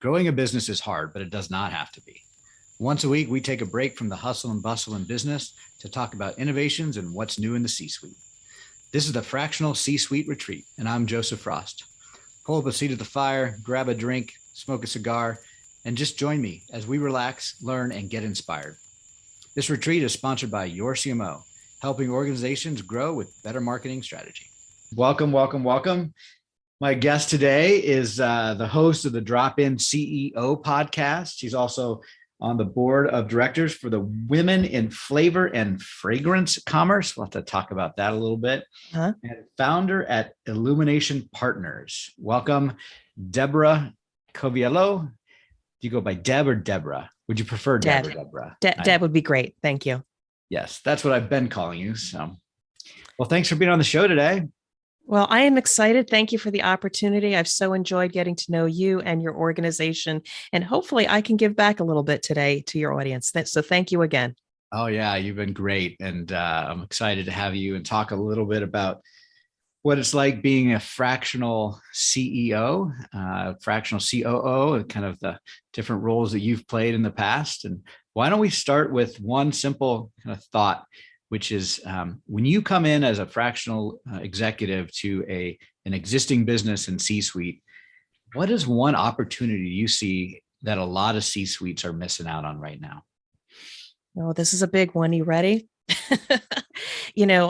Growing a business is hard, but it does not have to be. Once a week, we take a break from the hustle and bustle in business to talk about innovations and what's new in the C-suite. This is the Fractional C-Suite Retreat, and I'm Joseph Frost. Pull up a seat at the fire, grab a drink, smoke a cigar, and just join me as we relax, learn, and get inspired. This retreat is sponsored by your CMO, helping organizations grow with better marketing strategy. Welcome, welcome, welcome. My guest today is the host of the Drop-In CEO podcast. She's also on the board of directors for the Women in Flavor and Fragrance Commerce. We'll have to talk about that a little bit. And founder at Illumination Partners. Welcome, Deborah Coviello. Do you go by Deb or Deborah? Would you prefer Deb or Deborah? Deb would be great. Thank you. Yes, that's what I've been calling you. So, well, thanks for being on the show today. Well, I am excited. Thank you for the opportunity. I've so enjoyed getting to know you and your organization, and hopefully I can give back a little bit today to your audience. So thank you again. Oh, yeah, you've been great. And I'm excited to have you and talk a little bit about what it's like being a fractional CEO, fractional COO, and kind of the different roles that you've played in the past. And why don't we start with one simple kind of thought, which is when you come in as a fractional executive to an existing business in C-suite, what is one opportunity you see that a lot of C-suites are missing out on right now? Oh, this is a big one. You ready?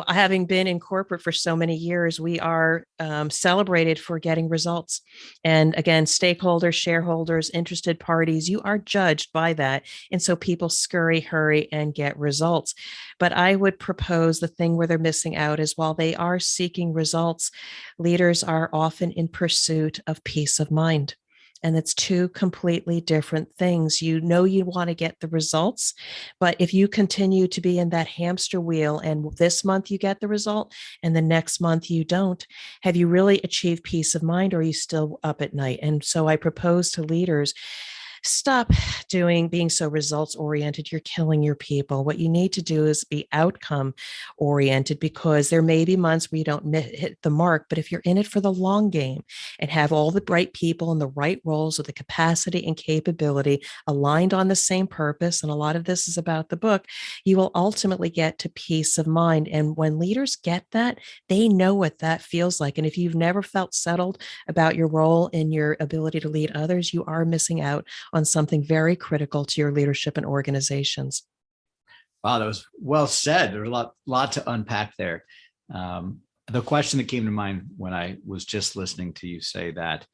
Having been in corporate for so many years, we are celebrated for getting results. And again, stakeholders, shareholders, interested parties, you are judged by that. And so people scurry, hurry, and get results. But I would propose the thing where they're missing out is while they are seeking results, leaders are often in pursuit of peace of mind. And it's two completely different things. You know, you want to get the results, but if you continue to be in that hamster wheel and this month you get the result and the next month you don't, have you really achieved peace of mind, or are you still up at night? And so I propose to leaders, stop being so results oriented. You're killing your people. What you need to do is be outcome oriented, because there may be months where you don't hit the mark, but if you're in it for the long game and have all the right people in the right roles with the capacity and capability aligned on the same purpose, and a lot of this is about the book, you will ultimately get to peace of mind. And when leaders get that, they know what that feels like. And if you've never felt settled about your role and your ability to lead others, you are missing out on something very critical to your leadership and organizations. Wow, that was well said. There's a lot to unpack there. The question that came to mind when I was just listening to you say that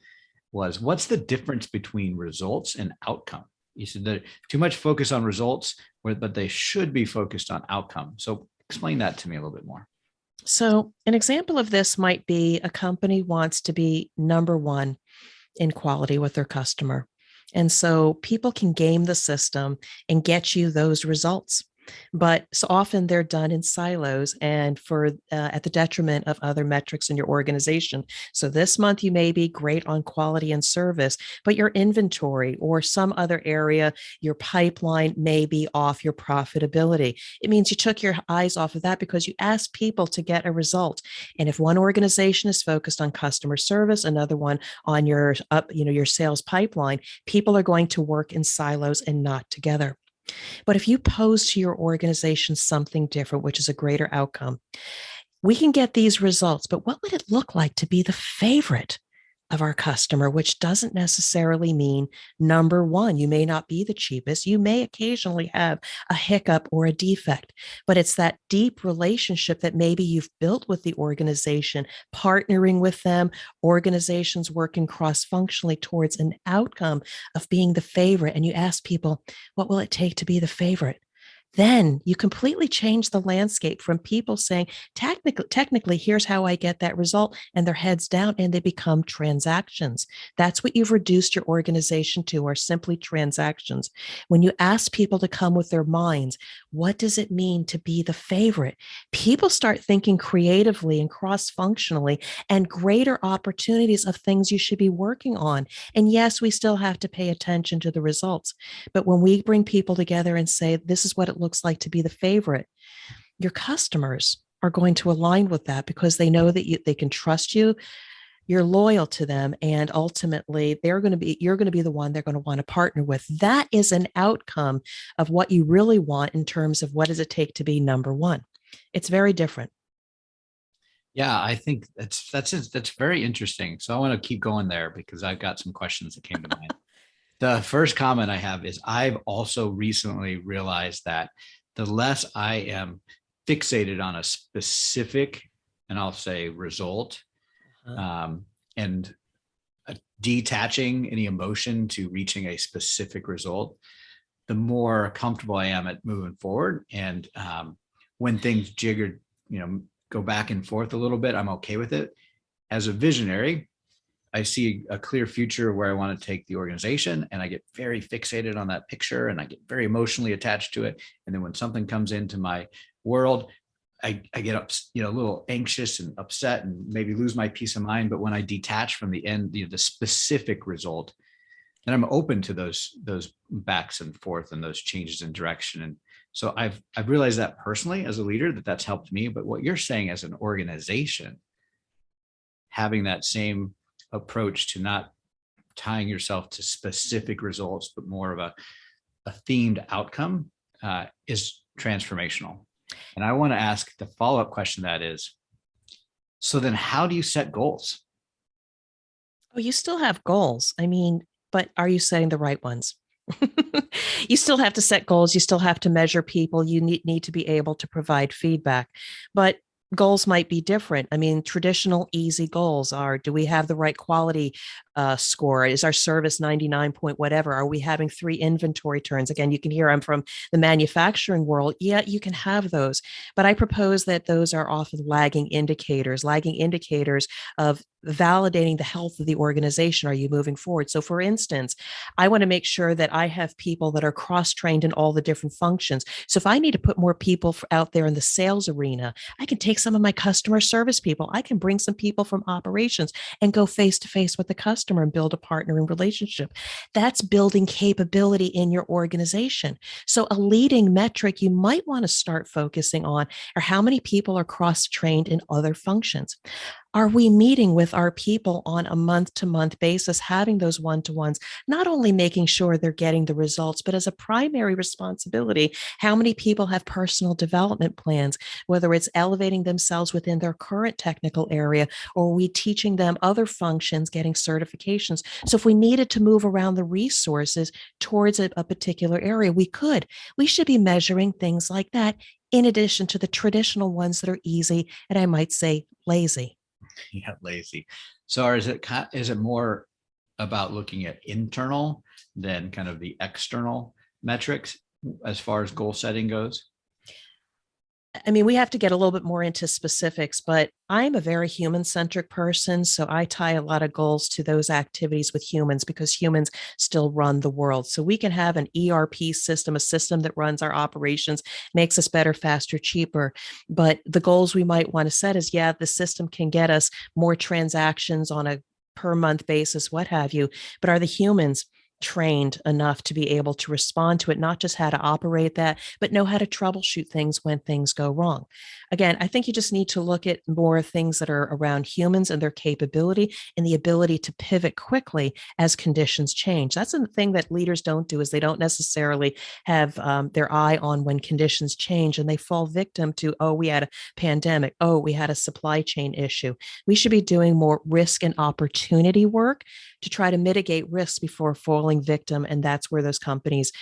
was, what's the difference between results and outcome? You said that too much focus on results, but they should be focused on outcome. So explain that to me a little bit more. So an example of this might be a company wants to be number one in quality with their customer. And so people can game the system and get you those results. But so often they're done in silos and at the detriment of other metrics in your organization. So this month you may be great on quality and service, but your inventory or some other area, your pipeline may be off your profitability. It means you took your eyes off of that because you asked people to get a result. And if one organization is focused on customer service, another one on your sales pipeline, people are going to work in silos and not together. But if you pose to your organization something different, which is a greater outcome, we can get these results. But what would it look like to be the favorite of our customer, which doesn't necessarily mean number one? You may not be the cheapest. You may occasionally have a hiccup or a defect, but it's that deep relationship that maybe you've built with the organization, partnering with them, organizations working cross-functionally towards an outcome of being the favorite. And you ask people, what will it take to be the favorite? Then you completely change the landscape from people saying, technically, here's how I get that result, and their heads down, and they become transactions. That's what you've reduced your organization to, are simply transactions. When you ask people to come with their minds, what does it mean to be the favorite? People start thinking creatively and cross-functionally, and greater opportunities of things you should be working on. And yes, we still have to pay attention to the results. But when we bring people together and say, this is what it looks like to be the favorite, your customers are going to align with that because they know that they can trust you. you're loyal to them, and ultimately you're going to be the one they're going to want to partner with. That is an outcome of what you really want in terms of what does it take to be number one. It's very different. Yeah, I think that's very interesting. So I want to keep going there because I've got some questions that came to mind. The first comment I have is I've also recently realized that the less I am fixated on a specific, and I'll say result, Uh-huh. and detaching any emotion to reaching a specific result, the more comfortable I am at moving forward. And when things jigger, go back and forth a little bit, I'm okay with it. As a visionary, I see a clear future where I want to take the organization, and I get very fixated on that picture and I get very emotionally attached to it. And then when something comes into my world, I get up, a little anxious and upset and maybe lose my peace of mind. But when I detach from the end, the specific result, then I'm open to those backs and forth and those changes in direction. And so I've realized that personally as a leader that's helped me. But what you're saying as an organization, having that same approach to not tying yourself to specific results, but more of a themed outcome is transformational. And I want to ask the follow-up question that is, so then how do you set goals? Oh, you still have goals. I mean, but are you setting the right ones? You still have to set goals. You still have to measure people. You need to be able to provide feedback. But goals might be different. I mean, traditional easy goals are, do we have the right quality score? Is our service 99 point whatever? Are we having 3 inventory turns? Again, you can hear I'm from the manufacturing world. Yeah, you can have those. But I propose that those are often lagging indicators of validating the health of the organization. Are you moving forward? So, for instance, I want to make sure that I have people that are cross trained in all the different functions. So, if I need to put more people out there in the sales arena, I can take some of my customer service people. I can bring some people from operations and go face to face with the customer and build a partnering relationship. That's building capability in your organization. So, a leading metric you might want to start focusing on are how many people are cross trained in other functions. Are we meeting with our people on a month to month basis, having those one to ones, not only making sure they're getting the results, but as a primary responsibility, how many people have personal development plans, whether it's elevating themselves within their current technical area, or are we teaching them other functions, getting certifications? So if we needed to move around the resources towards a particular area, we could. We should be measuring things like that in addition to the traditional ones that are easy and I might say lazy. Yeah, lazy. So is it more about looking at internal than kind of the external metrics as far as goal setting goes? I mean, we have to get a little bit more into specifics, but I'm a very human centric person. So I tie a lot of goals to those activities with humans because humans still run the world. So we can have an ERP system, a system that runs our operations, makes us better, faster, cheaper. But the goals we might want to set is, yeah, the system can get us more transactions on a per month basis, what have you. But are the humans trained enough to be able to respond to it, not just how to operate that, but know how to troubleshoot things when things go wrong? Again, I think you just need to look at more things that are around humans and their capability and the ability to pivot quickly as conditions change. That's the thing that leaders don't do, is they don't necessarily have their eye on when conditions change, and they fall victim to, oh, we had a pandemic. Oh, we had a supply chain issue. We should be doing more risk and opportunity work to try to mitigate risks before falling victim. And that's where those companies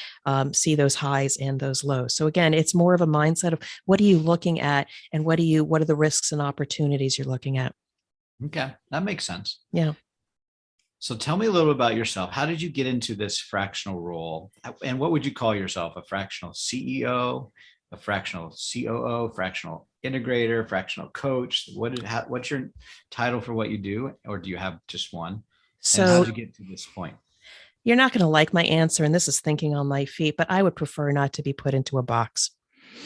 see those highs and those lows. So again, it's more of a mindset of what are you looking at and what are the risks and opportunities you're looking at? Okay, that makes sense. Yeah. So tell me a little bit about yourself. How did you get into this fractional role? And what would you call yourself? A fractional CEO, a fractional COO, fractional integrator, fractional coach? What's your title for what you do? Or do you have just one? And how So did you get to this point? you're not going to like my answer, and this is thinking on my feet, but I would prefer not to be put into a box.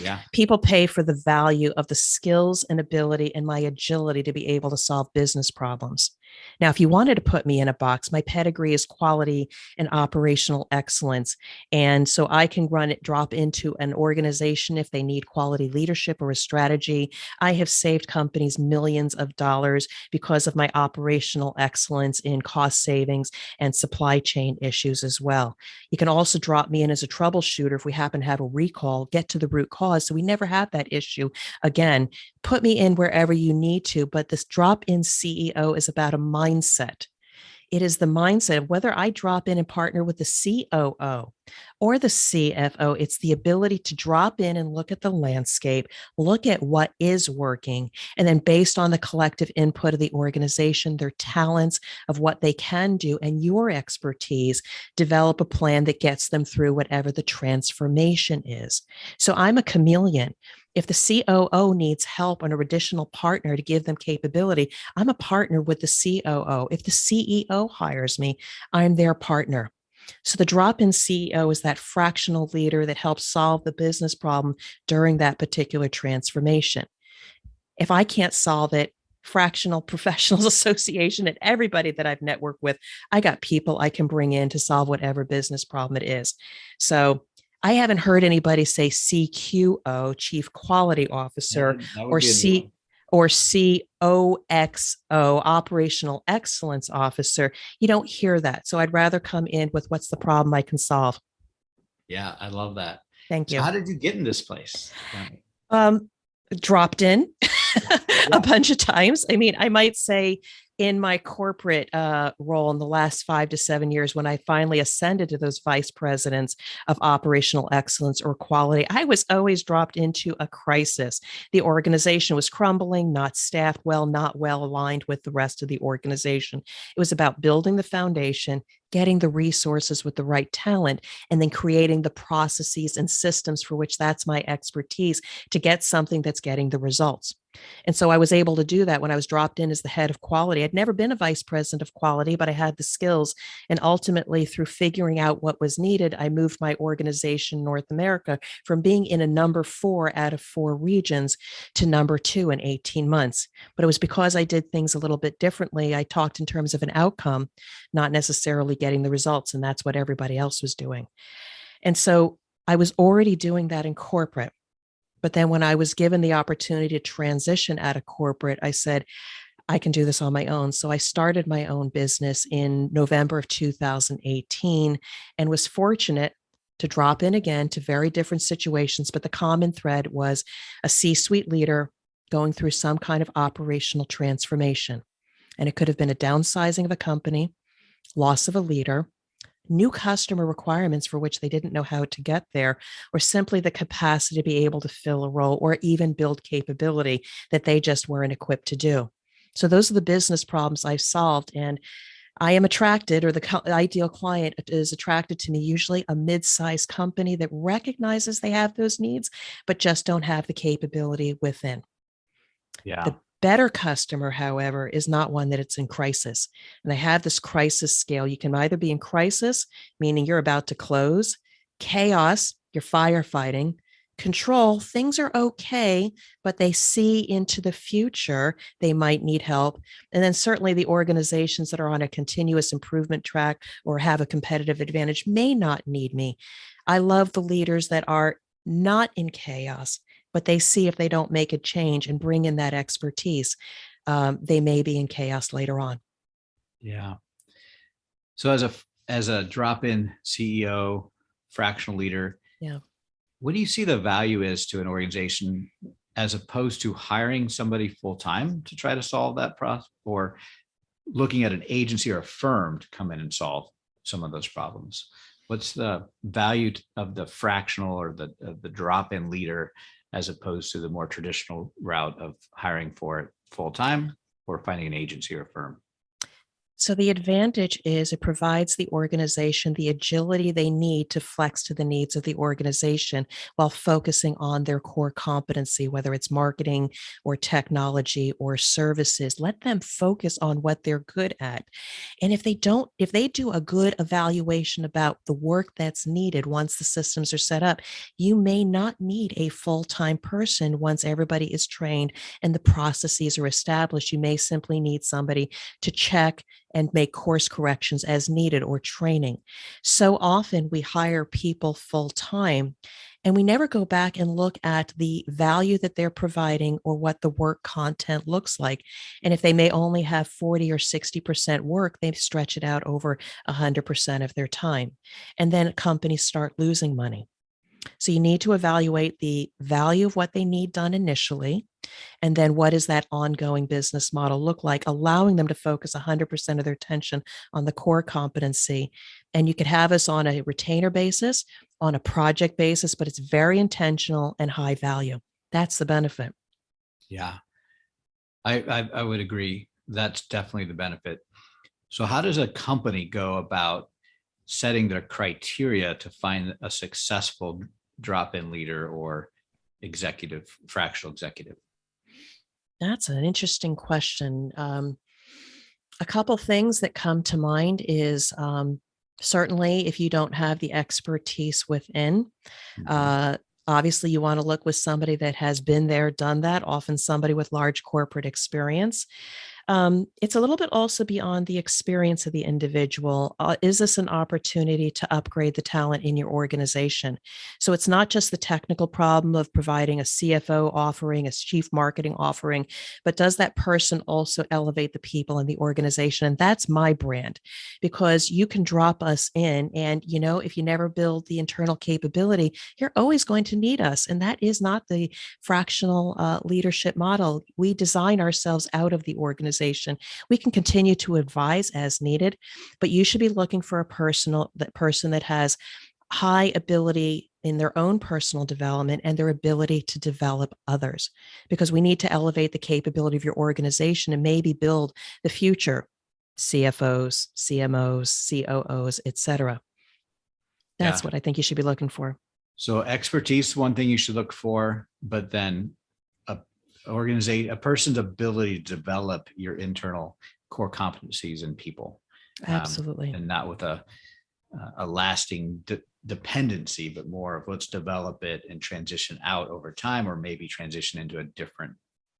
Yeah. People pay for the value of the skills and ability and my agility to be able to solve business problems. Now, if you wanted to put me in a box, my pedigree is quality and operational excellence. And so I can drop into an organization if they need quality leadership or a strategy. I have saved companies millions of dollars because of my operational excellence in cost savings and supply chain issues as well. You can also drop me in as a troubleshooter if we happen to have a recall, get to the root cause so we never have that issue again. Put me in wherever you need to, but this drop-in CEO is about a mindset. It is the mindset of whether I drop in and partner with the COO or the CFO. It's the ability to drop in and look at the landscape, look at what is working, and then based on the collective input of the organization, their talents of what they can do, and your expertise, develop a plan that gets them through whatever the transformation is. So I'm a chameleon. If the COO needs help and an additional partner to give them capability, I'm a partner with the COO. If the CEO hires me, I'm their partner. So the drop-in CEO is that fractional leader that helps solve the business problem during that particular transformation. If I can't solve it, Fractional Professionals Association and everybody that I've networked with, I got people I can bring in to solve whatever business problem it is. So I haven't heard anybody say CQO, Chief Quality Officer, That would or be a new one. COXO, Operational Excellence Officer. You don't hear that. So I'd rather come in with what's the problem I can solve. Yeah, I love that. Thank So you. how did you get in this place? Um, Dropped in a Yeah. bunch of times. I mean, I might say in my corporate role in the last 5 to 7 years, when I finally ascended to those vice presidents of operational excellence or quality, I was always dropped into a crisis. The organization was crumbling, not staffed well, not well aligned with the rest of the organization. It was about building the foundation, getting the resources with the right talent, and then creating the processes and systems for which that's my expertise to get something that's getting the results. And so I was able to do that when I was dropped in as the head of quality. I'd never been a vice president of quality, but I had the skills. And ultimately, through figuring out what was needed, I moved my organization, North America, from being in a number 4 out of 4 regions to number 2 in 18 months. But it was because I did things a little bit differently. I talked in terms of an outcome, not necessarily getting the results. And that's what everybody else was doing. And so I was already doing that in corporate. But then when I was given the opportunity to transition out of corporate, I said, I can do this on my own. So I started my own business in November of 2018 and was fortunate to drop in again to very different situations. But the common thread was a C-suite leader going through some kind of operational transformation. And it could have been a downsizing of a company, loss of a leader, new customer requirements for which they didn't know how to get there, or simply the capacity to be able to fill a role or even build capability that they just weren't equipped to do. So those are the business problems I've solved. And I am attracted, or the ideal client is attracted to me, usually a mid-sized company that recognizes they have those needs, but just don't have the capability within. Yeah. The better customer, however, is not one that it's in crisis. And I have this crisis scale. You can either be in crisis, meaning you're about to close, chaos, you're firefighting, control, things are okay, but they see into the future, they might need help. And then certainly the organizations that are on a continuous improvement track or have a competitive advantage may not need me. I love the leaders that are not in chaos, but they see if they don't make a change and bring in that expertise, they may be in chaos later on. Yeah. So as a drop-in CEO, fractional leader, Yeah. what do you see the value is to an organization as opposed to hiring somebody full-time to try to solve that process, or looking at an agency or a firm to come in and solve some of those problems? What's the value of the fractional or the drop-in leader as opposed to the more traditional route of hiring for it full-time or finding an agency or a firm? So the advantage is it provides the organization the agility they need to flex to the needs of the organization while focusing on their core competency, whether it's marketing or technology or services. Let them focus on what they're good at. And if they do a good evaluation about the work that's needed once the systems are set up, you may not need a full-time person once everybody is trained and the processes are established. You may simply need somebody to check and make course corrections as needed or training. So often we hire people full time and we never go back and look at the value that they're providing or what the work content looks like. And if they may only have 40 or 60% work, they stretch it out over 100% of their time. And then companies start losing money. So you need to evaluate the value of what they need done initially. And then what does that ongoing business model look like, allowing them to focus 100% of their attention on the core competency. And you could have us on a retainer basis, on a project basis, but it's very intentional and high value. That's the benefit. Yeah, I would agree. That's definitely the benefit. So how does a company go about setting their criteria to find a successful drop-in leader or executive, fractional executive? That's an interesting question. A couple things that come to mind is certainly if you don't have the expertise within, Mhm. uh, obviously you want to look with somebody that has been there, done that, often somebody with large corporate experience. It's a little bit also beyond the experience of the individual. Is this an opportunity to upgrade the talent in your organization? So it's not just the technical problem of providing a CFO offering, a chief marketing offering, but does that person also elevate the people in the organization? And that's my brand, because you can drop us in and, you know, if you never build the internal capability, you're always going to need us. And that is not the fractional leadership model. We design ourselves out of the organization. We can continue to advise as needed, but you should be looking for a person that has high ability in their own personal development and their ability to develop others, because we need to elevate the capability of your organization and maybe build the future CFOs, CMOs, COOs, etc. Yeah. That's what I think you should be looking for. So expertise, one thing you should look for, but then a a person's ability to develop your internal core competencies in people, Absolutely. and not with a lasting dependency, but more of let's develop it and transition out over time, or maybe transition into a different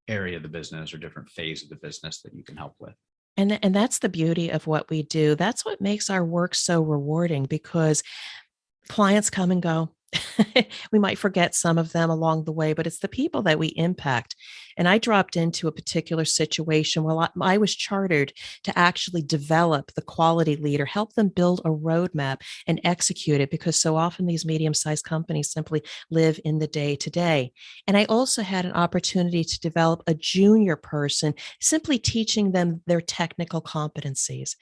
area of the business or different phase of the business that you can help with. And that's the beauty of what we do. That's what makes our work so rewarding, because clients come and go. We might forget some of them along the way, but it's the people that we impact. And I dropped into a particular situation where I was chartered to actually develop the quality leader, help them build a roadmap and execute it, because so often these medium-sized companies simply live in the day to day. And I also had an opportunity to develop a junior person, simply teaching them their technical competencies.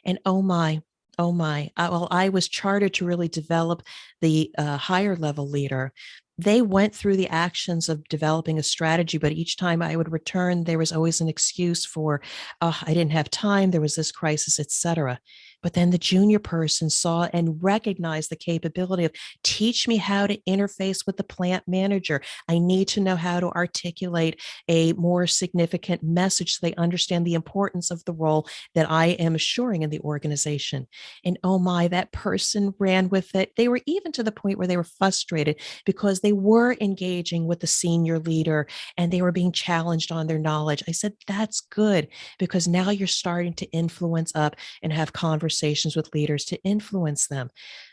And oh my, oh my. Well, I was chartered to really develop the higher level leader. They went through the actions of developing a strategy, but each time I would return, there was always an excuse for, I didn't have time, there was this crisis, etc. But then the junior person saw and recognized the capability of, teach me how to interface with the plant manager. I need to know how to articulate a more significant message so they understand the importance of the role that I am assuring in the organization. And oh my, that person ran with it. They were even to the point where they were frustrated because they were engaging with the senior leader and they were being challenged on their knowledge. I said, that's good, because now you're starting to influence up and have conversations with leaders to influence them.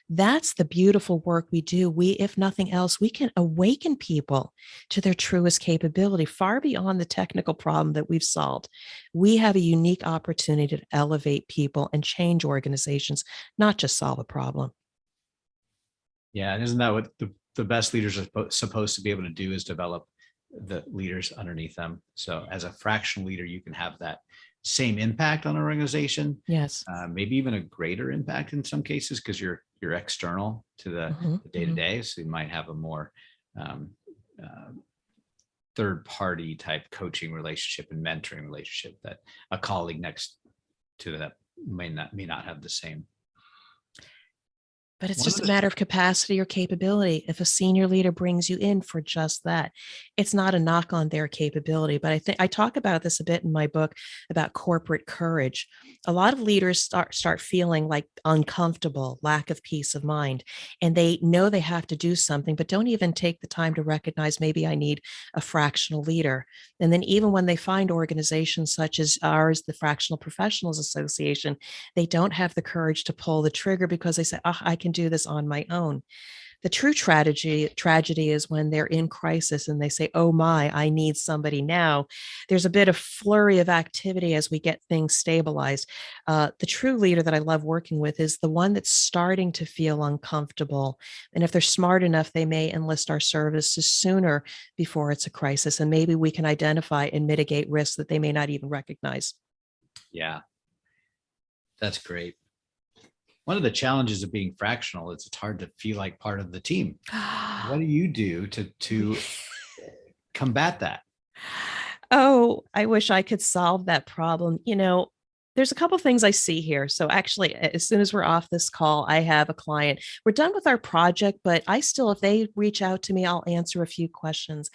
That's the beautiful work we do. We, if nothing else, we can awaken people to their truest capability far beyond the technical problem that we've solved. We have a unique opportunity to elevate people and change organizations, not just solve a problem. Yeah, and isn't that what the best leaders are supposed to be able to do, is develop the leaders underneath them? So as a fractional leader, you can have that same impact on an organization, Yes. maybe even a greater impact in some cases, because you're external to the day to day. So you might have a more um, uh, third party type coaching relationship and mentoring relationship that a colleague next to that may not have the same. But it's One of just a the matter of capacity or capability. If a senior leader brings you in for just that, it's not a knock on their capability. But I think I talk about this a bit in my book about corporate courage. A lot of leaders start feeling like uncomfortable, lack of peace of mind, and they know they have to do something, but don't even take the time to recognize maybe I need a fractional leader. And then even when they find organizations such as ours, the Fractional Professionals Association, they don't have the courage to pull the trigger because they say, oh, I can do this on my own. The true tragedy is when they're in crisis and they say, oh my, I need somebody now. There's a bit of flurry of activity as we get things stabilized. The true leader that I love working with is the one that's starting to feel uncomfortable. And if they're smart enough, they may enlist our services sooner before it's a crisis. And maybe we can identify and mitigate risks that they may not even recognize. Yeah, that's great. One of the challenges of being fractional is it's hard to feel like part of the team. What do you do to combat that? Oh, I wish I could solve that problem. There's a couple things I see here. So actually, as soon as we're off this call, I have a client. We're done with our project, but I still, if they reach out to me, I'll answer a few questions.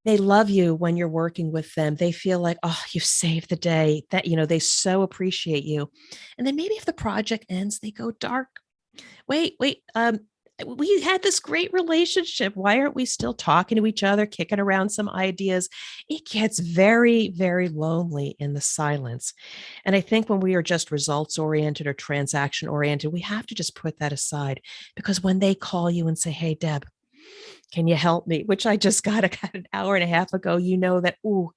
They love you when you're working with them. They feel like, oh, you saved the day. They so appreciate you. And then maybe if the project ends, they go dark. Wait, we had this great relationship. Why aren't we still talking to each other, kicking around some ideas? It gets very, very lonely in the silence. And I think when we are just results oriented or transaction oriented, we have to just put that aside, because when they call you and say, hey, Deb, can you help me? Which I just got an hour and a half ago, that, ooh,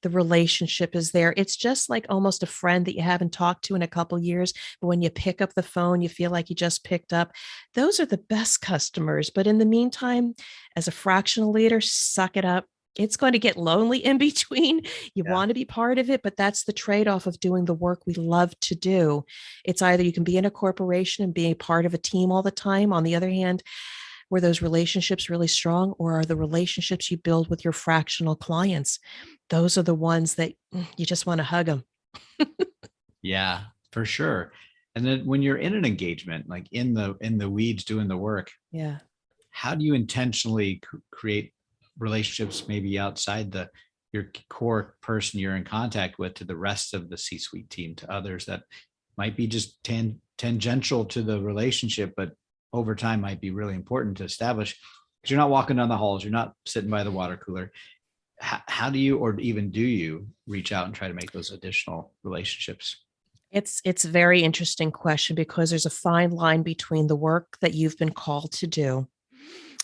the relationship is there. It's just like almost a friend that you haven't talked to in a couple years. But when you pick up the phone, you feel like you just picked up. Those are the best customers. But in the meantime, as a fractional leader, suck it up. It's going to get lonely in between. You Yeah. want to be part of it, but that's the trade off of doing the work we love to do. It's either you can be in a corporation and be a part of a team all the time. On the other hand, were those relationships really strong, or are the relationships you build with your fractional clients? Those are the ones that you just want to hug them. Yeah, for sure. And then when you're in an engagement, like in the weeds doing the work, Yeah. how do you intentionally create relationships maybe outside your core person you're in contact with to the rest of the C-suite team, to others that might be just tangential to the relationship, but over time might be really important to establish, because you're not walking down the halls, you're not sitting by the water cooler. How do you, or even do you, reach out and try to make those additional relationships? It's a very interesting question, because there's a fine line between the work that you've been called to do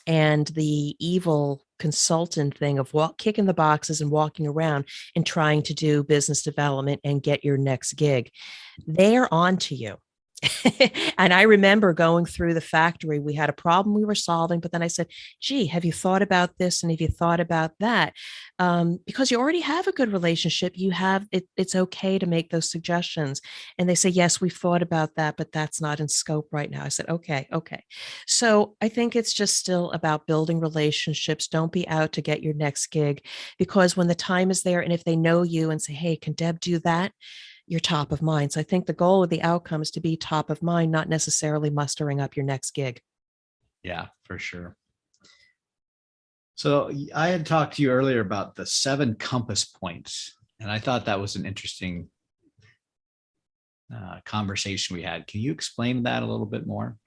and the evil consultant thing of kicking the boxes and walking around and trying to do business development and get your next gig. They're on to you. And I remember going through the factory, we had a problem we were solving, but then I said, gee, have you thought about this? And have you thought about that? Because you already have a good relationship, it's okay to make those suggestions. And they say, yes, we've thought about that, but that's not in scope right now. I said, okay. So I think it's just still about building relationships. Don't be out to get your next gig, because when the time is there, and if they know you and say, hey, can Deb do that? You're top of mind. So I think the goal of the outcome is to be top of mind, not necessarily mustering up your next gig. Yeah, for sure. So I had talked to you earlier about the 7 compass points, and I thought that was an interesting conversation we had. Can you explain that a little bit more?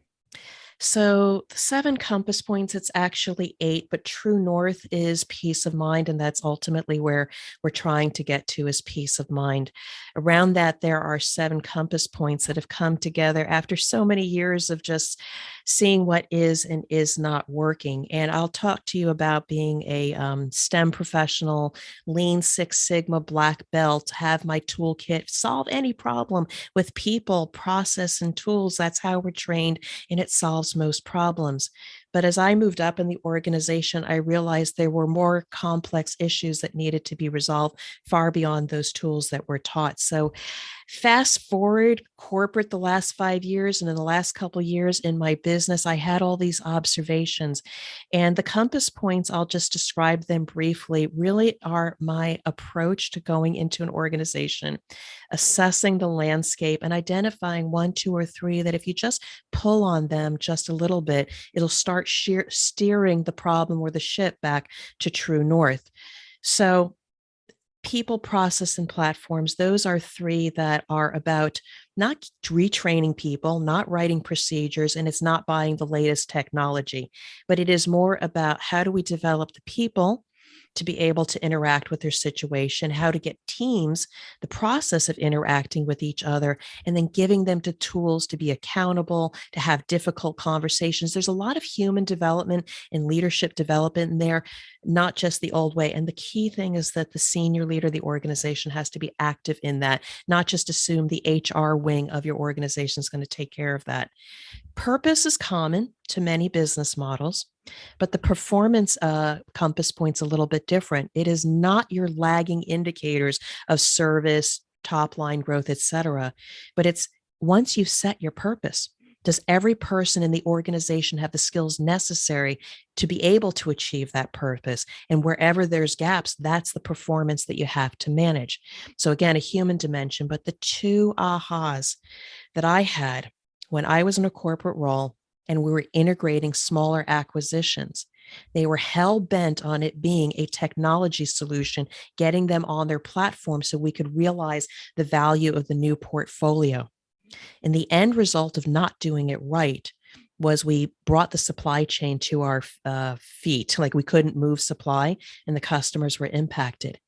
So the 7 compass points, it's actually 8, but true north is peace of mind. And that's ultimately where we're trying to get to, is peace of mind. Around that, there are 7 compass points that have come together after so many years of just seeing what is and is not working. And I'll talk to you about being a STEM professional, Lean Six Sigma black belt, have my toolkit, solve any problem with people, process, and tools. That's how we're trained, and it solves most problems. But as I moved up in the organization, I realized there were more complex issues that needed to be resolved far beyond those tools that were taught. So Fast forward corporate the last 5 years, and in the last couple of years in my business, I had all these observations. And the compass points, I'll just describe them briefly, really are my approach to going into an organization, assessing the landscape and identifying one, two, or three that if you just pull on them just a little bit, it'll start steering the problem or the ship back to true north. So people, process, and platforms, those are three that are about not retraining people, not writing procedures, and it's not buying the latest technology, but it is more about how do we develop the people to be able to interact with their situation, how to get teams, the process of interacting with each other, and then giving them the tools to be accountable, to have difficult conversations. There's a lot of human development and leadership development in there, not just the old way. And the key thing is that the senior leader of the organization has to be active in that, not just assume the HR wing of your organization is going to take care of that. Purpose is common to many business models, but the performance compass point's a little bit different. It is not your lagging indicators of service, top line growth, et cetera, but it's once you set your purpose, does every person in the organization have the skills necessary to be able to achieve that purpose? And wherever there's gaps, that's the performance that you have to manage. So again, a human dimension, but the two ahas that I had when I was in a corporate role and we were integrating smaller acquisitions, they were hell bent on it being a technology solution, getting them on their platform so we could realize the value of the new portfolio. And the end result of not doing it right was we brought the supply chain to our feet. Like we couldn't move supply and the customers were impacted.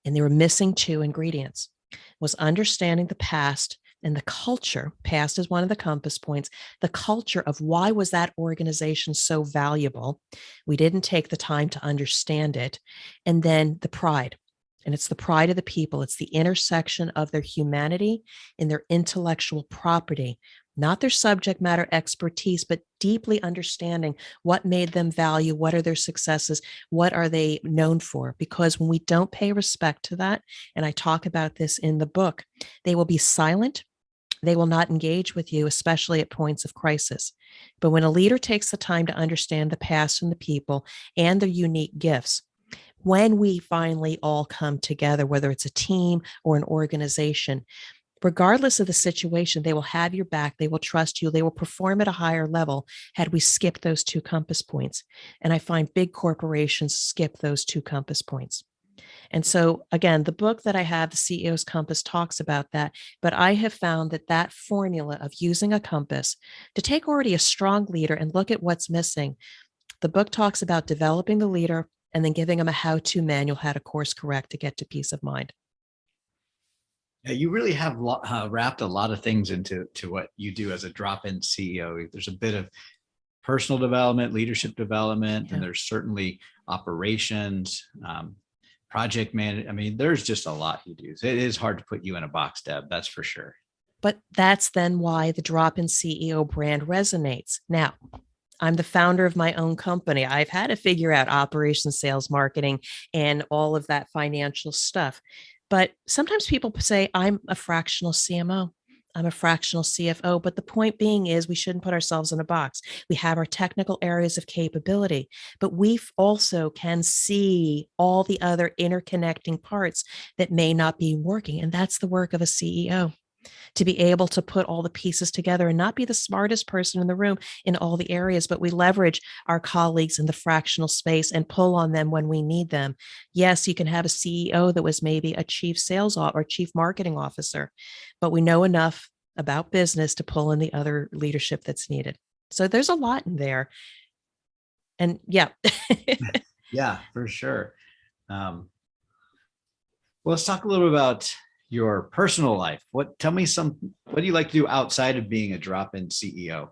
And they were missing two ingredients, was understanding the past and the culture. Past is one of the compass points, the culture of why was that organization so valuable? We didn't take the time to understand it. And then the pride. And it's the pride of the people. It's the intersection of their humanity and their intellectual property, not their subject matter expertise, but deeply understanding what made them value, what are their successes, what are they known for? Because when we don't pay respect to that, and I talk about this in the book, they will be silent. They will not engage with you, especially at points of crisis. But when a leader takes the time to understand the past and the people and their unique gifts, when we finally all come together, whether it's a team or an organization, regardless of the situation, they will have your back. They will trust you. They will perform at a higher level had we skipped those two compass points. And I find big corporations skip those two compass points. And so, again, the book that I have, The CEO's Compass, talks about that. But I have found that that formula of using a compass to take already a strong leader and look at what's missing, the book talks about developing the leader and then giving them a how-to manual, how to course correct to get to peace of mind. Yeah, you really have wrapped a lot of things into what you do as a drop-in CEO. There's a bit of personal development, leadership development, and there's certainly operations, project management. I mean, there's just a lot you do. So it is hard to put you in a box, Deb, that's for sure. But that's then why the drop-in CEO brand resonates. Now, I'm the founder of my own company. I've had to figure out operations, sales, marketing, and all of that financial stuff. But sometimes people say, I'm a fractional CMO. I'm a fractional CFO. But the point being is we shouldn't put ourselves in a box. We have our technical areas of capability, but we also can see all the other interconnecting parts that may not be working. And that's the work of a CEO, to be able to put all the pieces together and not be the smartest person in the room in all the areas, but we leverage our colleagues in the fractional space and pull on them when we need them. Yes, you can have a CEO that was maybe a chief sales or chief marketing officer, but we know enough about business to pull in the other leadership that's needed. So there's a lot in there. And yeah. Yeah, for sure. Well, let's talk a little bit about your personal life. What do you like to do outside of being a drop-in CEO?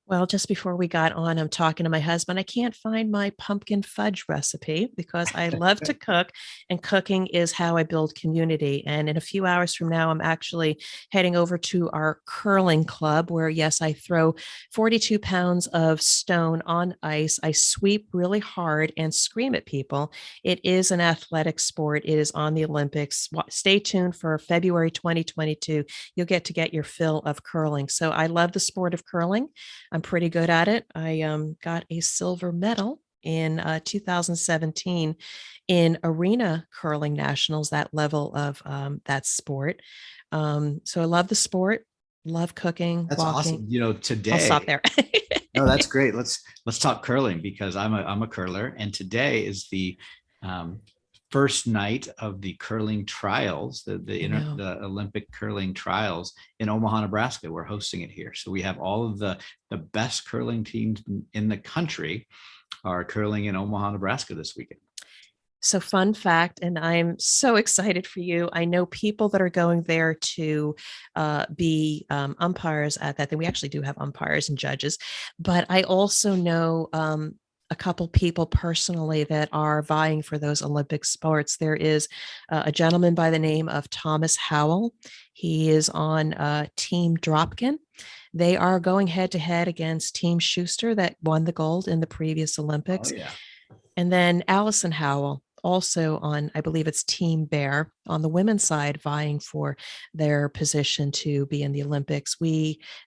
Well, just before we got on, I'm talking to my husband. I can't find my pumpkin fudge recipe because I love to cook, and cooking is how I build community. And in a few hours from now, I'm actually heading over to our curling club where, yes, I throw 42 pounds of stone on ice. I sweep really hard and scream at people. It is an athletic sport, it is on the Olympics. Stay tuned for February 2022. You'll get to get your fill of curling. So I love the sport of curling. I'm pretty good at it. I got a silver medal in 2017 in arena curling nationals, that level of that sport. So I love the sport, love cooking, That's walking. awesome. You know, I'll stop today, there. no, that's great. Let's talk curling because I'm a curler, and today is the um, first night of the curling trials, I know. the Olympic curling trials in Omaha, Nebraska. We're hosting it here, so we have all of the best curling teams in the country are curling in Omaha, Nebraska this weekend. So, fun fact, and I'm so excited for you. I know people that are going there to be umpires at that. We actually do have umpires and judges, but I also know a couple people personally that are vying for those Olympic sports. There is a gentleman by the name of Thomas Howell. He is on Team Dropkin. They are going head to head against Team Schuster that won the gold in the previous Oh Olympics. yeah. And then Allison Howell, also on, I believe it's Team Bear on the women's side, vying for their position to be in the Olympics.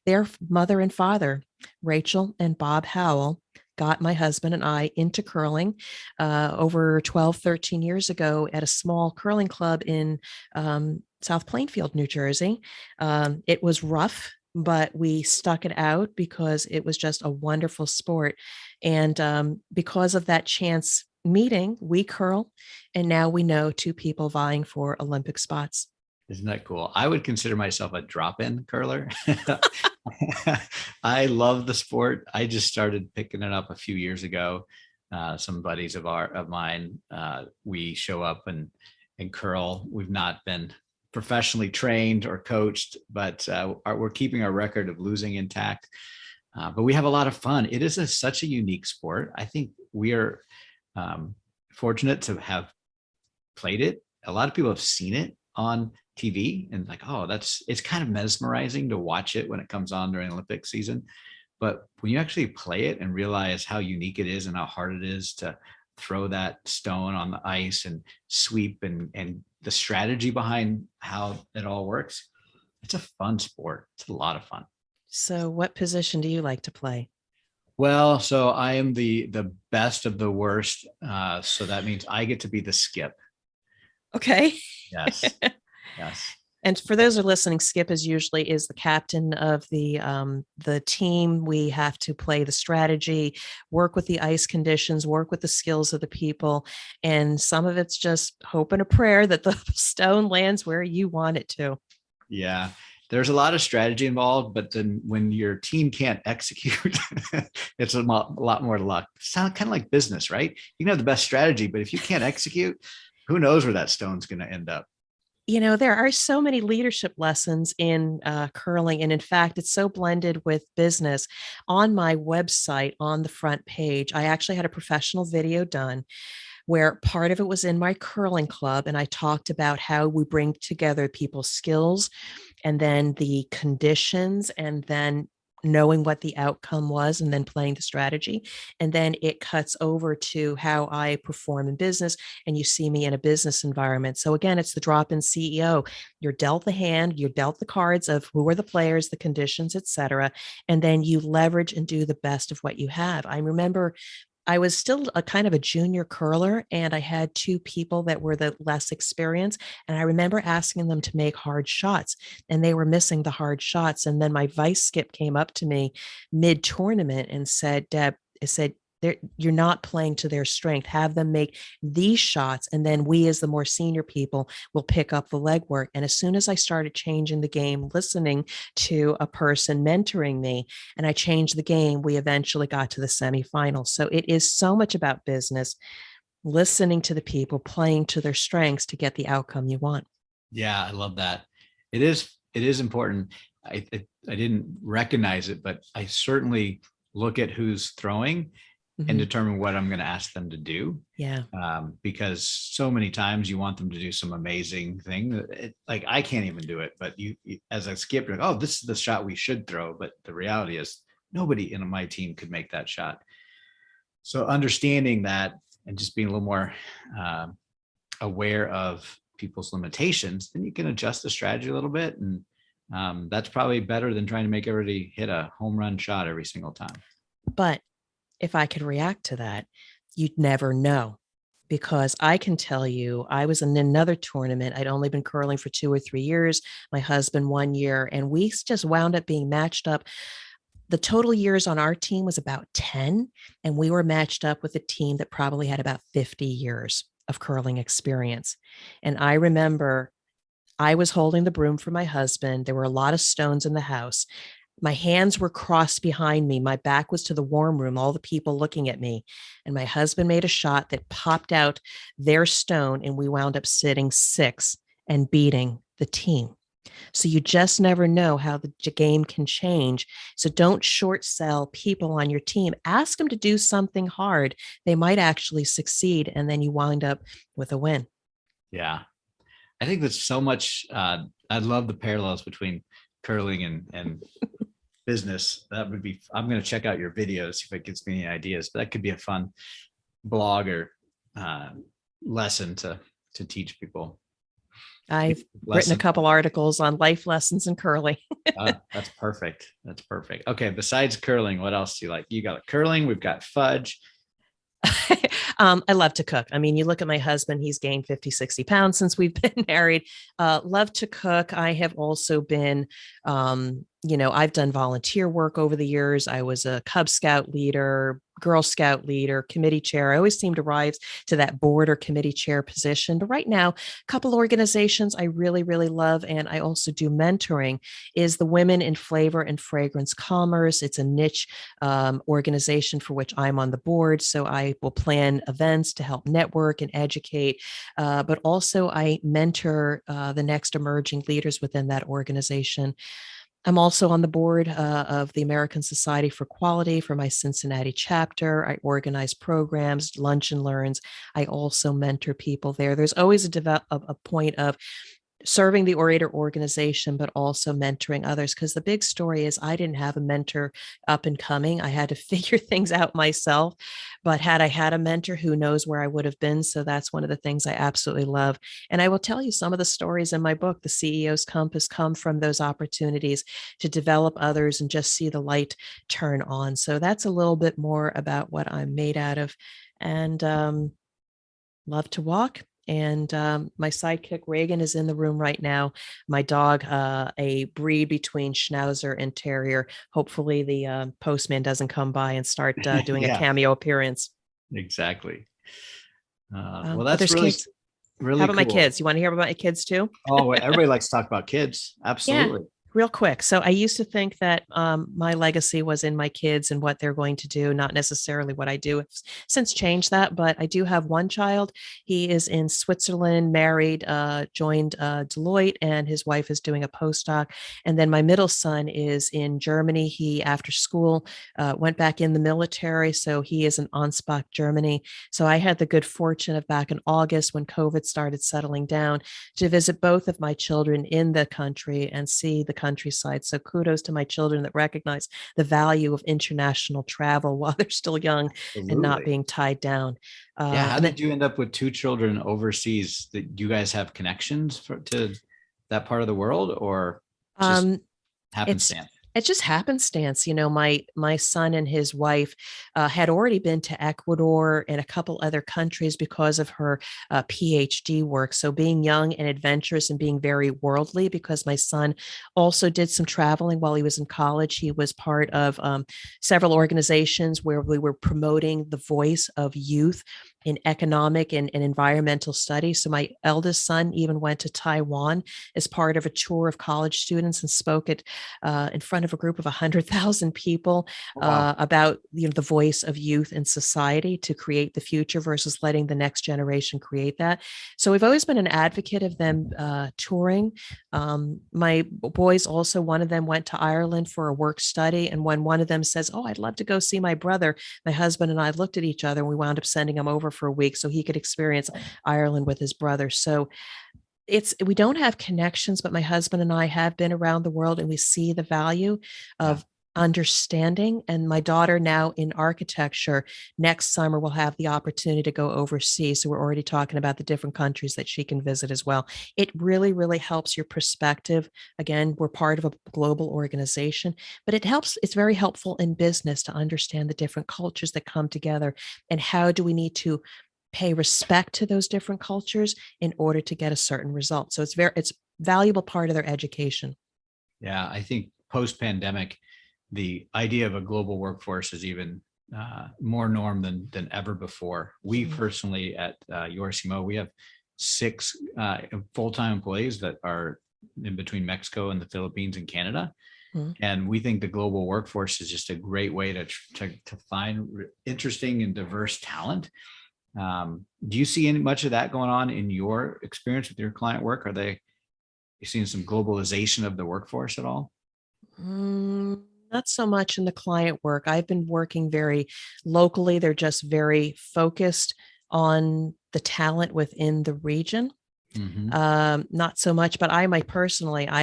Their mother and father, Rachel and Bob Howell, got my husband and I into curling over 12, 13 years ago at a small curling club in South Plainfield, New Jersey. It was rough, but we stuck it out because it was just a wonderful sport. And because of that chance meeting, we curl, and now we know two people vying for Olympic spots. Isn't that cool? I would consider myself a drop-in curler. I love the sport. I just started picking it up a few years ago. Some buddies of mine, we show up and curl. We've not been professionally trained or coached, but we're keeping our record of losing intact. But we have a lot of fun. It is such a unique sport. I think we are fortunate to have played it. A lot of people have seen it on TV and like, oh, it's kind of mesmerizing to watch it when it comes on during Olympic season. But when you actually play it and realize how unique it is and how hard it is to throw that stone on the ice and sweep and the strategy behind how it all works, it's a fun sport. It's a lot of fun. So, what position do you like to play? Well, so I am the best of the worst. So that means I get to be the skip. Okay. Yes. Yes. And for those who are listening, Skip is the captain of the team. We have to play the strategy, work with the ice conditions, work with the skills of the people, and some of it's just hope and a prayer that the stone lands where you want it to. Yeah. There's a lot of strategy involved, but then when your team can't execute, it's a lot more luck. Sound kind of like business, right? You can have the best strategy, but if you can't execute, who knows where that stone's going to end up? There are so many leadership lessons in curling. And in fact, it's so blended with business. On my website, on the front page, I actually had a professional video done where part of it was in my curling club. And I talked about how we bring together people's skills and then the conditions and then knowing what the outcome was and then playing the strategy. And then it cuts over to how I perform in business. And you see me in a business environment. So again, it's the drop-in CEO. You're dealt the hand, you're dealt the cards of who are the players, the conditions, etc. And then you leverage and do the best of what you have. I remember I was still a kind of a junior curler, and I had two people that were the less experienced. And I remember asking them to make hard shots, and they were missing the hard shots. And then my vice skip came up to me mid tournament and said, Deb, I said, you're not playing to their strength. Have them make these shots. And then we, as the more senior people, will pick up the legwork. And as soon as I started changing the game, listening to a person mentoring me, and I changed the game, we eventually got to the semifinals. So it is so much about business, listening to the people, playing to their strengths to get the outcome you want. Yeah, I love that. It is important. didn't recognize it, but I certainly look at who's throwing and determine what I'm going to ask them to do. Yeah. Because so many times you want them to do some amazing thing. Like I can't even do it, but you as a skipper, like, oh, this is the shot we should throw. But the reality is nobody in my team could make that shot. So understanding that and just being a little more aware of people's limitations, then you can adjust the strategy a little bit. And that's probably better than trying to make everybody hit a home run shot every single time. But if I could react to that, you'd never know, because I can tell you, I was in another tournament. I'd only been curling for 2 or 3 years, my husband 1 year, and we just wound up being matched up. The total years on our team was about 10, and we were matched up with a team that probably had about 50 years of curling experience. And I remember I was holding the broom for my husband. There were a lot of stones in the house. My hands were crossed behind me. My back was to the warm room, all the people looking at me. And my husband made a shot that popped out their stone, and we wound up sitting 6 and beating the team. So you just never know how the game can change. So don't short sell people on your team. Ask them to do something hard. They might actually succeed, and then you wind up with a win. Yeah. I think that's so much. I love the parallels between curling and business. That would be, I'm going to check out your videos, see if it gives me any ideas, but that could be a fun blog or lesson to teach people. I've written a couple articles on life lessons in curling. That's perfect. That's perfect. Okay. Besides curling, what else do you like? You got curling. We've got fudge. I love to cook. I mean, you look at my husband, he's gained 50, 60 pounds since we've been married. Love to cook. I have also been, I've done volunteer work over the years. I was a Cub Scout leader, Girl Scout leader, committee chair. I always seem to rise to that board or committee chair position. But right now, a couple organizations I really, really love, and I also do mentoring, is the Women in Flavor and Fragrance Commerce. It's a niche organization for which I'm on the board. So I will plan events to help network and educate, but also I mentor the next emerging leaders within that organization. I'm also on the board of the American Society for Quality for my Cincinnati chapter. I organize programs, lunch and learns. I also mentor people there. There's always a point of serving the orator organization, but also mentoring others. Because the big story is I didn't have a mentor up and coming. I had to figure things out myself. But had I had a mentor, who knows where I would have been. So that's one of the things I absolutely love. And I will tell you some of the stories in my book, The CEO's Compass, come from those opportunities to develop others and just see the light turn on. So that's a little bit more about what I'm made out of. And love to walk. And my sidekick, Reagan, is in the room right now. My dog, a breed between Schnauzer and Terrier. Hopefully the postman doesn't come by and start doing a cameo appearance. Exactly. Well, that's really, really How about cool. My kids? You want to hear about my kids too? Oh, everybody likes to talk about kids. Absolutely. Yeah. Real quick. So I used to think that my legacy was in my kids and what they're going to do, not necessarily what I do. I've since changed that, but I do have one child. He is in Switzerland, married, joined Deloitte, and his wife is doing a postdoc. And then my middle son is in Germany. He, after school, went back in the military. So he is in Ansbach, Germany. So I had the good fortune of back in August, when COVID started settling down, to visit both of my children in the country and see the countryside. So kudos to my children that recognize the value of international travel while they're still young. Absolutely. And not being tied down. How did you end up with 2 children overseas? Do you guys have connections to that part of the world, or just happenstance? It's just happenstance. My son and his wife had already been to Ecuador and a couple other countries because of her PhD work. So being young and adventurous and being very worldly, because my son also did some traveling while he was in college. He was part of several organizations where we were promoting the voice of youth in economic and environmental studies. So my eldest son even went to Taiwan as part of a tour of college students and spoke at in front of a group of 100,000 people Wow. about the voice of youth in society to create the future versus letting the next generation create that. So we've always been an advocate of them touring. My boys also, one of them went to Ireland for a work study, and when one of them says, "Oh, I'd love to go see my brother," my husband and I looked at each other and we wound up sending him over for a week so he could experience Ireland with his brother. So we don't have connections, but my husband and I have been around the world and we see the value Yeah. of understanding. And my daughter, now in architecture, next summer will have the opportunity to go overseas. So we're already talking about the different countries that she can visit as well. It really, really helps your perspective. Again, we're part of a global organization, but it's very helpful in business to understand the different cultures that come together and how do we need to pay respect to those different cultures in order to get a certain result. So it's valuable part of their education. Yeah. I think post-pandemic, the idea of a global workforce is even more norm than ever before. We personally at URCMO, we have 6 full-time employees that are in between Mexico and the Philippines and Canada. Mm-hmm. And we think the global workforce is just a great way to find interesting and diverse talent. Do you see any much of that going on in your experience with your client work? You seeing some globalization of the workforce at all? Not so much in the client work. I've been working very locally. They're just very focused on the talent within the region. Mm-hmm. Not so much, but I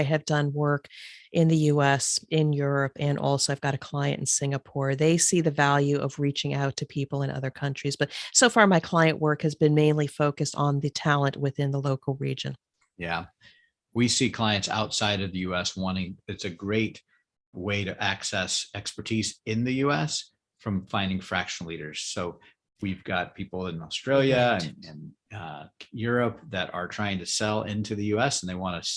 have done work in the US, in Europe, and also I've got a client in Singapore. They see the value of reaching out to people in other countries. But so far, my client work has been mainly focused on the talent within the local region. Yeah. We see clients outside of the US it's a great way to access expertise in the US from finding fractional leaders. So we've got people in Australia Right. and Europe that are trying to sell into the US and they want a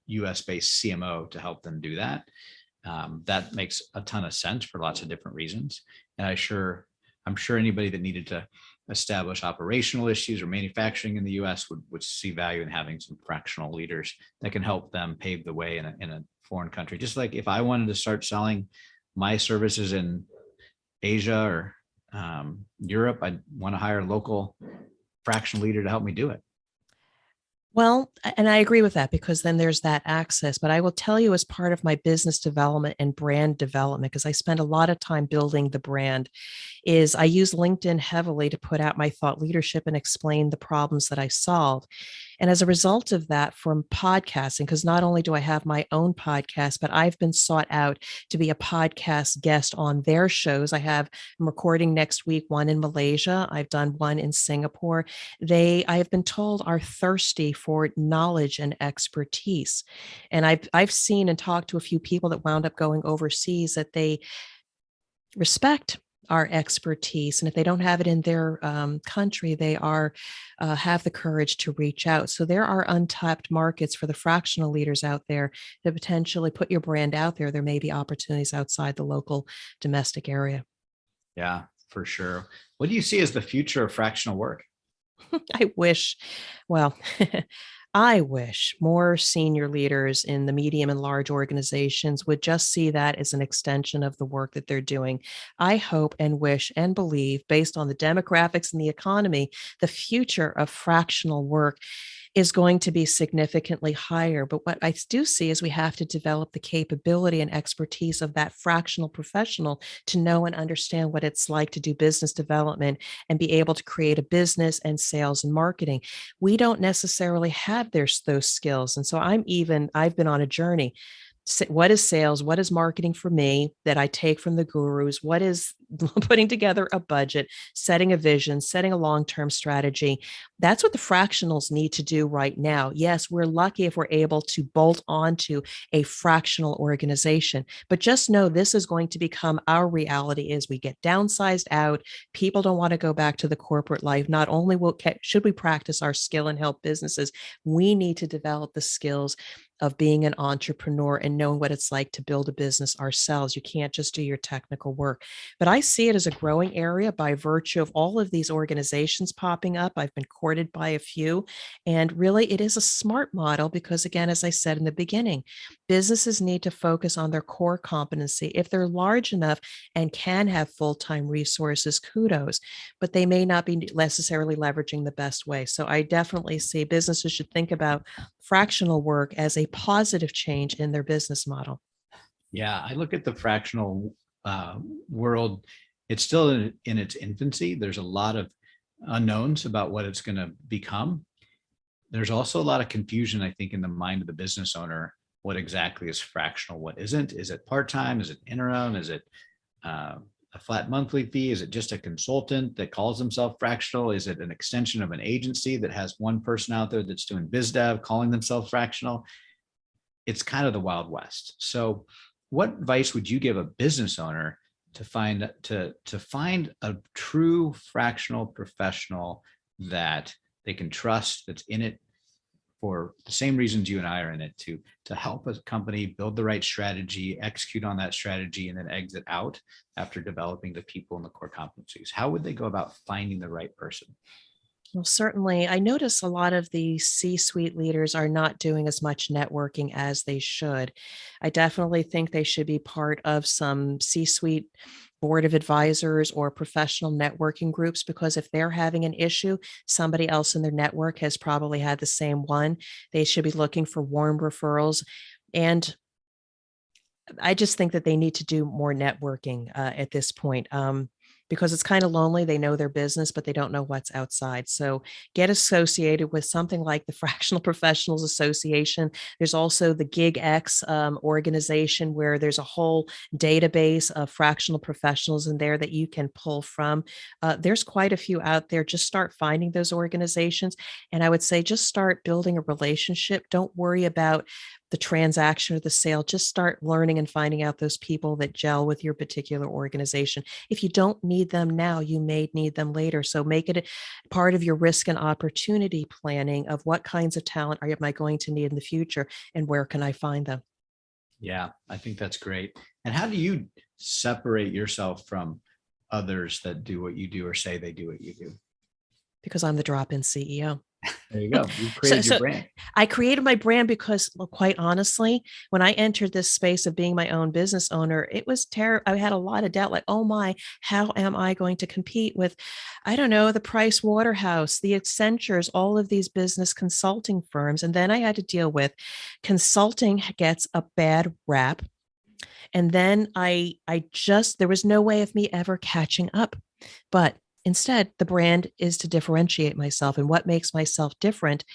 US based CMO to help them do that. That makes a ton of sense for lots of different reasons. And I'm sure anybody that needed to establish operational issues or manufacturing in the US would see value in having some fractional leaders that can help them pave the way in a foreign country. Just like if I wanted to start selling my services in Asia or Europe, I'd want to hire a local fractional leader to help me do it. Well, and I agree with that because then there's that access. But I will tell you, as part of my business development and brand development, because I spend a lot of time building the brand, is I use LinkedIn heavily to put out my thought leadership and explain the problems that I solve. And as a result of that, from podcasting, because not only do I have my own podcast, but I've been sought out to be a podcast guest on their shows. I'm recording next week one in Malaysia. I've done one in Singapore. I have been told, are thirsty for knowledge and expertise. And I've seen and talked to a few people that wound up going overseas that they respect our expertise, and if they don't have it in their country, they have the courage to reach out. So there are untapped markets for the fractional leaders out there to potentially put your brand out there. There may be opportunities outside the local domestic area. Yeah, for sure. What do you see as the future of fractional work? I wish, well, I wish more senior leaders in the medium and large organizations would just see that as an extension of the work that they're doing. I hope and wish and believe, based on the demographics and the economy, the future of fractional work is going to be significantly higher. But what I do see is we have to develop the capability and expertise of that fractional professional to know and understand what it's like to do business development and be able to create a business and sales and marketing. We don't necessarily have those skills. And so I've been on a journey. What is sales? What is marketing for me that I take from the gurus? What is putting together a budget, setting a vision, setting a long-term strategy? That's what the fractionals need to do right now. Yes, we're lucky if we're able to bolt onto a fractional organization, but just know this is going to become our reality as we get downsized out. People don't want to go back to the corporate life. Not only should we practice our skill and help businesses, we need to develop the skills of being an entrepreneur and knowing what it's like to build a business ourselves. You can't just do your technical work. But I see it as a growing area by virtue of all of these organizations popping up. I've been courted by a few. And really, it is a smart model because, again, as I said in the beginning, businesses need to focus on their core competency. If they're large enough and can have full time resources, kudos, but they may not be necessarily leveraging the best way. So I definitely see businesses should think about fractional work as a positive change in their business model. Yeah, I look at the fractional world. It's still in its infancy. There's a lot of unknowns about what it's going to become. There's also a lot of confusion, I think, in the mind of the business owner. What exactly is fractional? What isn't? Is it part-time? Is it interim? Is it a flat monthly fee? Is it just a consultant that calls himself fractional? Is it an extension of an agency that has one person out there that's doing biz dev calling themselves fractional? It's kind of the Wild West. So what advice would you give a business owner to find a true fractional professional that they can trust, that's in it for the same reasons you and I are in it, to help a company build the right strategy, execute on that strategy, and then exit out after developing the people and the core competencies? How would they go about finding the right person? Well, certainly, I notice a lot of the C-suite leaders are not doing as much networking as they should. I definitely think they should be part of some C-suite board of advisors or professional networking groups, because if they're having an issue, somebody else in their network has probably had the same one. They should be looking for warm referrals. And I just think that they need to do more networking at this point. Because it's kind of lonely. They know their business, but they don't know what's outside. So get associated with something like the Fractional Professionals Association. There's also the Gig X organization, where there's a whole database of fractional professionals in there that you can pull from. There's quite a few out there. Just start finding those organizations. And I would say just start building a relationship. Don't worry about the transaction or the sale. Just start learning and finding out those people that gel with your particular organization. If you don't need them now, you may need them later. So make it a part of your risk and opportunity planning of what kinds of talent am I going to need in the future, and where can I find them? Yeah, I think that's great. And how do you separate yourself from others that do what you do or say they do what you do? Because I'm the drop-in CEO. There you go. You've So, created your so brand. I created my brand because, well, quite honestly, when I entered this space of being my own business owner, it was terrible. I had a lot of doubt, like, oh my, how am I going to compete with, I don't know, the Price Waterhouse, the Accentures, all of these business consulting firms. And then I had to deal with consulting gets a bad rap. And then there was no way of me ever catching up. But instead, the brand is to differentiate myself. And what makes myself different?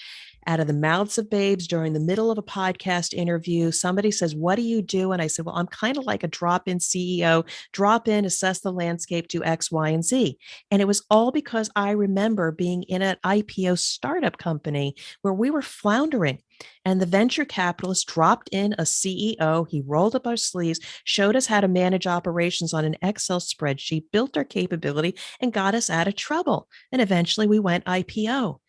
Out of the mouths of babes during the middle of a podcast interview, somebody says, "What do you do?" And I said, "Well, I'm kind of like a drop-in CEO, drop in, assess the landscape, do X, Y, and Z." And it was all because I remember being in an IPO startup company where we were floundering. And the venture capitalist dropped in a CEO. He rolled up our sleeves, showed us how to manage operations on an Excel spreadsheet, built our capability, and got us out of trouble. And eventually we went IPO.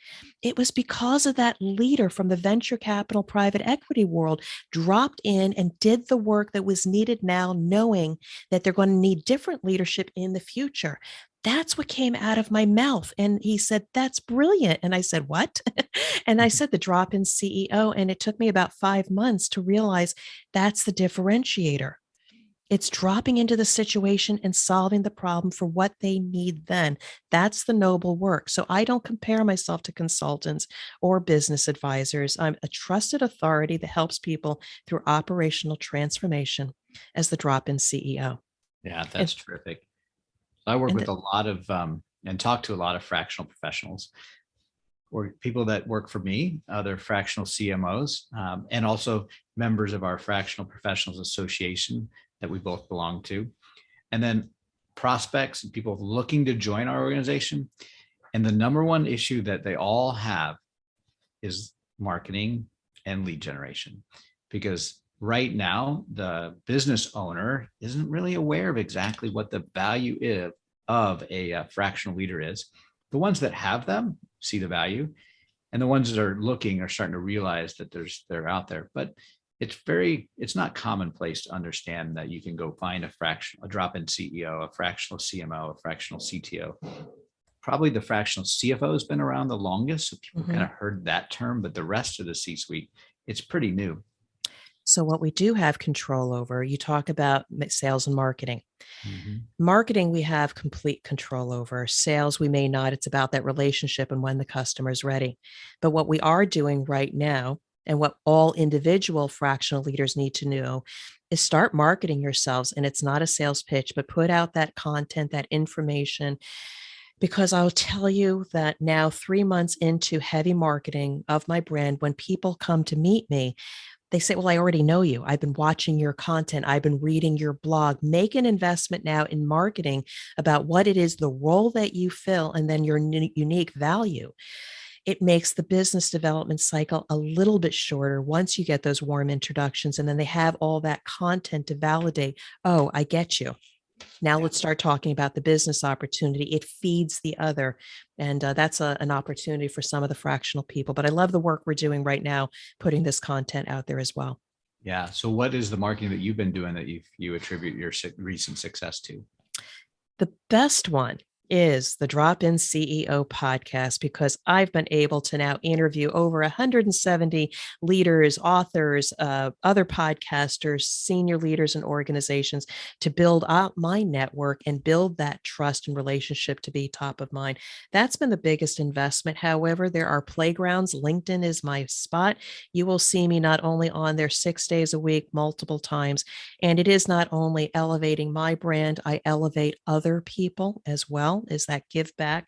It was because of that leader from the venture capital private equity world dropped in and did the work that was needed now, knowing that they're going to need different leadership in the future. That's what came out of my mouth. And he said, "That's brilliant." And I said, "What?" And I said, "The drop in CEO." And it took me about 5 months to realize that's the differentiator. It's dropping into the situation and solving the problem for what they need then. That's the noble work. So I don't compare myself to consultants or business advisors. I'm a trusted authority that helps people through operational transformation as the drop in CEO. Yeah, And, that's terrific. I work and with the, a lot of and talk to a lot of fractional professionals or people that work for me, other fractional CMOs, and also members of our Fractional Professionals Association that we both belong to. And then prospects and people looking to join our organization. And the number one issue that they all have is marketing and lead generation. Because right now, the business owner isn't really aware of exactly what the value is of a fractional leader is. The ones that have them see the value, and the ones that are looking are starting to realize that they're out there. But it's not commonplace to understand that you can go find a drop-in CEO, a fractional CMO, a fractional CTO. Probably the fractional CFO has been around the longest, so people kind of heard that term, but the rest of the C-suite, it's pretty new. So what we do have control over, you talk about sales and marketing. Mm-hmm. Marketing, we have complete control over. Sales, we may not. It's about that relationship and when the customer is ready. But what we are doing right now, and what all individual fractional leaders need to know, is start marketing yourselves. And it's not a sales pitch, but put out that content, that information. Because I'll tell you that now, 3 months into heavy marketing of my brand, when people come to meet me, they say, well, I already know you. I've been watching your content. I've been reading your blog. Make an investment now in marketing about what it is, the role that you fill, and then your unique value. It makes the business development cycle a little bit shorter once you get those warm introductions, and then they have all that content to validate. Oh, I get you. Now let's start talking about the business opportunity. It feeds the other. And that's an opportunity for some of the fractional people. But I love the work we're doing right now, putting this content out there as well. Yeah. So what is the marketing that you've been doing that you attribute your recent success to? The best one is the Drop-In CEO podcast, because I've been able to now interview over 170 leaders, authors, other podcasters, senior leaders in organizations to build out my network and build that trust and relationship to be top of mind. That's been the biggest investment. However, there are playgrounds. LinkedIn is my spot. You will see me not only on there 6 days a week, multiple times, and it is not only elevating my brand, I elevate other people as well. Is that give back,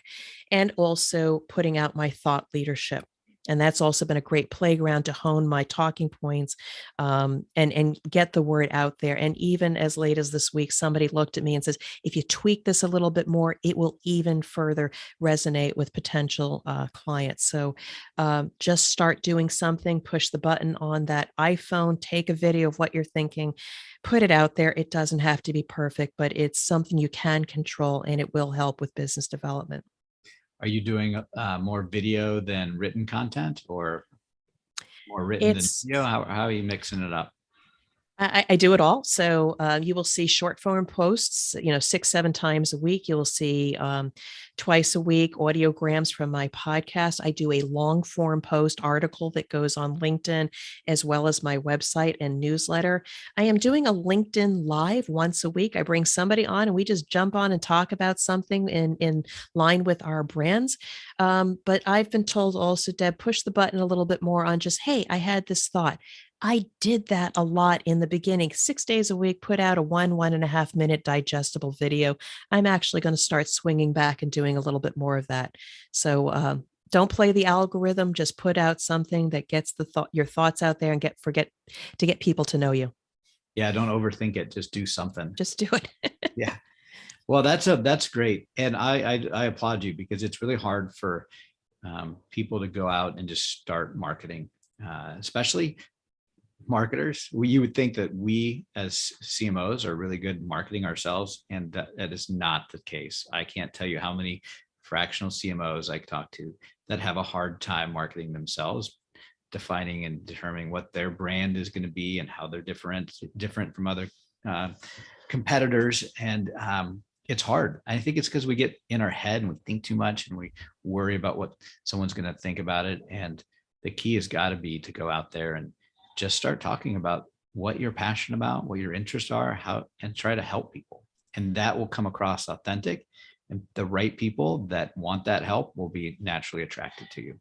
and also putting out my thought leadership. And that's also been a great playground to hone my talking points, and get the word out there. And even as late as this week, somebody looked at me and says, if you tweak this a little bit more, it will even further resonate with potential clients. So just start doing something, push the button on that iPhone, take a video of what you're thinking, put it out there. It doesn't have to be perfect, but it's something you can control, and it will help with business development. Are you doing more video than written content, or more written than video? How are you mixing it up? I do it all. So you will see short form posts, 6, 7 times a week. You will see twice a week audiograms from my podcast. I do a long form post article that goes on LinkedIn, as well as my website and newsletter. I am doing a LinkedIn live once a week. I bring somebody on and we just jump on and talk about something in line with our brands. But I've been told also, Deb, push the button a little bit more on just, hey, I had this thought. I did that a lot in the beginning. 6 days a week, put out a 1.5 minute digestible video. I'm actually going to start swinging back and doing a little bit more of that. So don't play the algorithm. Just put out something that gets your thoughts out there, and get people to know you. Yeah, don't overthink it. Just do something. Just do it. Yeah. Well, that's great, and I applaud you, because it's really hard for people to go out and just start marketing, especially marketers. You would think that we as CMOs are really good at marketing ourselves, and that is not the case. I can't tell you how many fractional CMOs I talk to that have a hard time marketing themselves, defining and determining what their brand is going to be and how they're different from other competitors. And it's hard. I think it's because we get in our head and we think too much, and we worry about what someone's going to think about it. And the key has got to be to go out there and just start talking about what you're passionate about, what your interests are, and try to help people. And that will come across authentic, and the right people that want that help will be naturally attracted to you.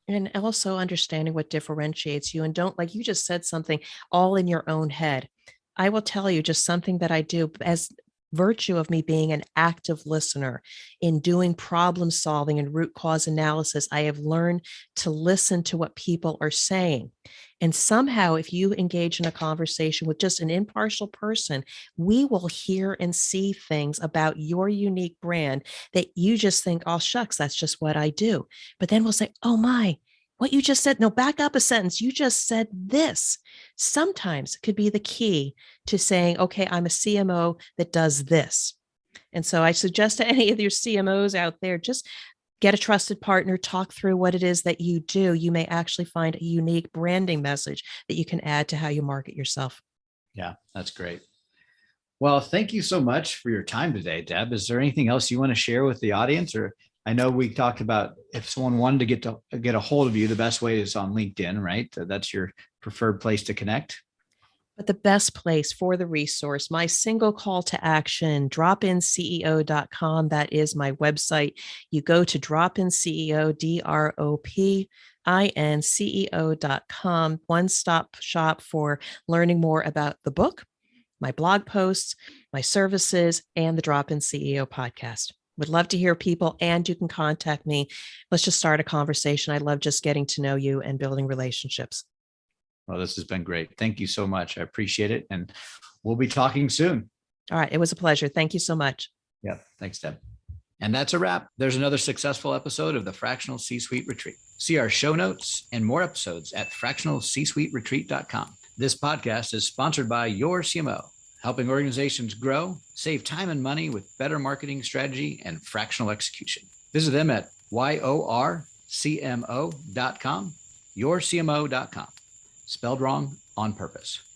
And also understanding what differentiates you, and don't, like you just said, something all in your own head. I will tell you just something that I do as virtue of me being an active listener in doing problem solving and root cause analysis. I have learned to listen to what people are saying. And somehow, if you engage in a conversation with just an impartial person, we will hear and see things about your unique brand that you just think, oh, shucks, that's just what I do. But then we'll say, oh my, what you just said, no, back up a sentence. You just said this. Sometimes it could be the key to saying, okay, I'm a CMO that does this. And so I suggest to any of your CMOs out there, just get a trusted partner, talk through what it is that you do. You may actually find a unique branding message that you can add to how you market yourself. Yeah, that's great. Well, thank you so much for your time today, Deb. Is there anything else you want to share with the audience? Or I know we talked about if someone wanted to get a hold of you, the best way is on LinkedIn, right? That's your preferred place to connect. But the best place for the resource, my single call to action, dropinceo.com. That is my website. You go to dropinceo, dropinceo.com, one-stop shop for learning more about the book, my blog posts, my services, and the Drop In CEO podcast. Would love to hear people, and you can contact me. Let's just start a conversation. I love just getting to know you and building relationships. Well, this has been great. Thank you so much. I appreciate it. And we'll be talking soon. All right. It was a pleasure. Thank you so much. Yeah. Thanks, Deb. And that's a wrap. There's another successful episode of the Fractional C-Suite Retreat. See our show notes and more episodes at fractionalcsuiteretreat.com. This podcast is sponsored by your CMO, helping organizations grow, save time and money with better marketing strategy and fractional execution. Visit them at yorcmo.com, yourcmo.com. Spelled wrong on purpose.